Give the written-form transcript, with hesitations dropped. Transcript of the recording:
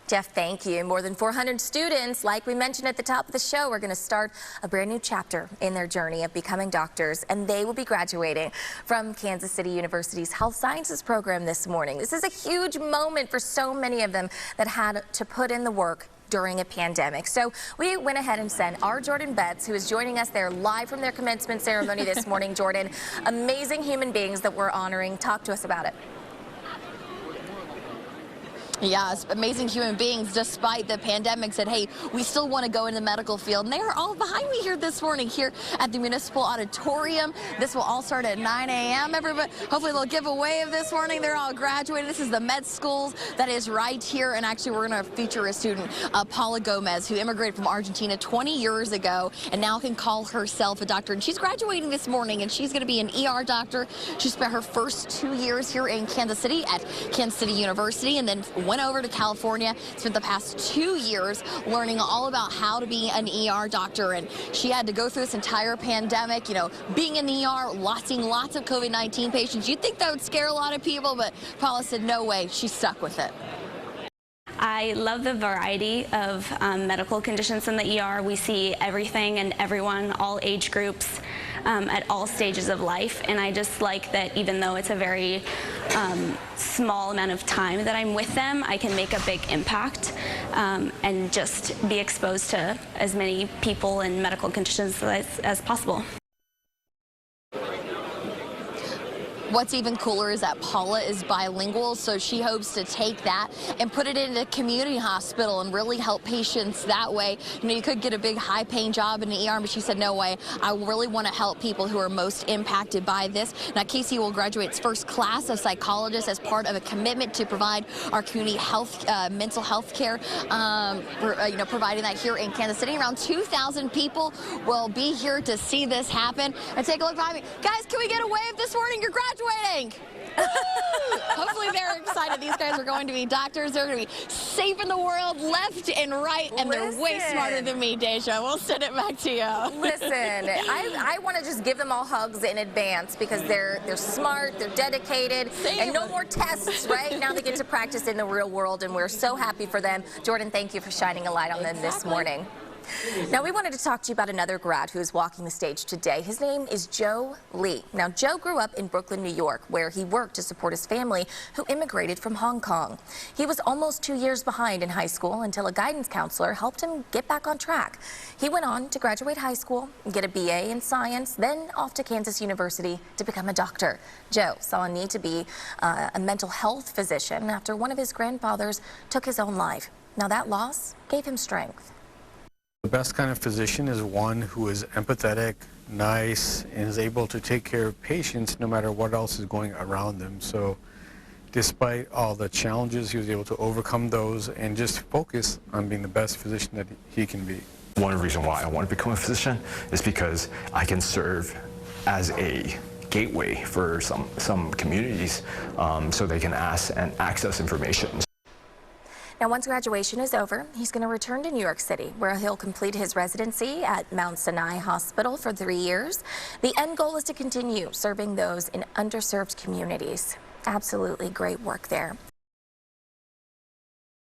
Jeff, thank you. More than 400 students, like we mentioned at the top of the show, are going to start a brand new chapter in their journey of becoming doctors, and they will be graduating from Kansas City University's Health Sciences program this morning. This is a huge moment for so many of them that had to put in the work during a pandemic. So we went ahead and sent our Jordan Betts, who is joining us there live from their commencement ceremony this morning. Jordan, amazing human beings that we're honoring. Talk to us about it. Yes, amazing human beings, despite the pandemic, said, hey, we still want to go in the medical field. And they are all behind me here this morning here at the Municipal Auditorium. This will all start at 9 a.m. Everybody, hopefully they'll give a wave this morning. They're all graduating. This is the med schools that is right here. And actually, we're going to feature a student, Paula Gomez, who immigrated from Argentina 20 years ago and now can call herself a doctor. And she's graduating this morning, and she's going to be an ER doctor. She spent her first 2 years here in Kansas City at Kansas City University, and then went over to California, spent the past 2 years learning all about how to be an ER doctor. And she had to go through this entire pandemic, you know, being in the ER, seeing lots of COVID-19 patients. You'd think that would scare a lot of people, but Paula said no way. She's stuck with it. I love the variety of medical conditions in the ER. We see everything and everyone, all age groups, at all stages of life. And I just like that even though it's a very small amount of time that I'm with them, I can make a big impact and just be exposed to as many people and medical conditions as possible. What's even cooler is that Paula is bilingual, so she hopes to take that and put it into a community hospital and really help patients that way. You know, you could get a big high-paying job in the ER, but she said, no way. I really want to help people who are most impacted by this. Now, KCU will graduate its first class of psychologists as part of a commitment to provide our community health, mental health care, providing that here in Kansas City. Around 2,000 people will be here to see this happen. And take a look behind me. Guys, can we get a wave this morning? You're graduating. Hopefully they're excited. These guys are going to be doctors. They're going to be saving the world left and right, and they're way smarter than me, Deja. We'll send it back to you. Listen, I want to just give them all hugs in advance because they're smart, they're dedicated, and no more tests, right? Now they get to practice in the real world, and we're so happy for them. Jordan, thank you for shining a light on them this morning. Now, we wanted to talk to you about another grad who is walking the stage today. His name is Joe Lee. Now, Joe grew up in Brooklyn, New York, where he worked to support his family who immigrated from Hong Kong. He was almost 2 years behind in high school until a guidance counselor helped him get back on track. He went on to graduate high school, get a BA in science, then off to Kansas University to become a doctor. Joe saw a need to be a mental health physician after one of his grandfathers took his own life. Now, that loss gave him strength. The best kind of physician is one who is empathetic, nice, and is able to take care of patients no matter what else is going around them. So despite all the challenges, he was able to overcome those and just focus on being the best physician that he can be. One reason why I want to become a physician is because I can serve as a gateway for some communities so they can ask and access information. Now, once graduation is over, he's going to return to New York City, where he'll complete his residency at Mount Sinai Hospital for 3 years. The end goal is to continue serving those in underserved communities. Absolutely great work there.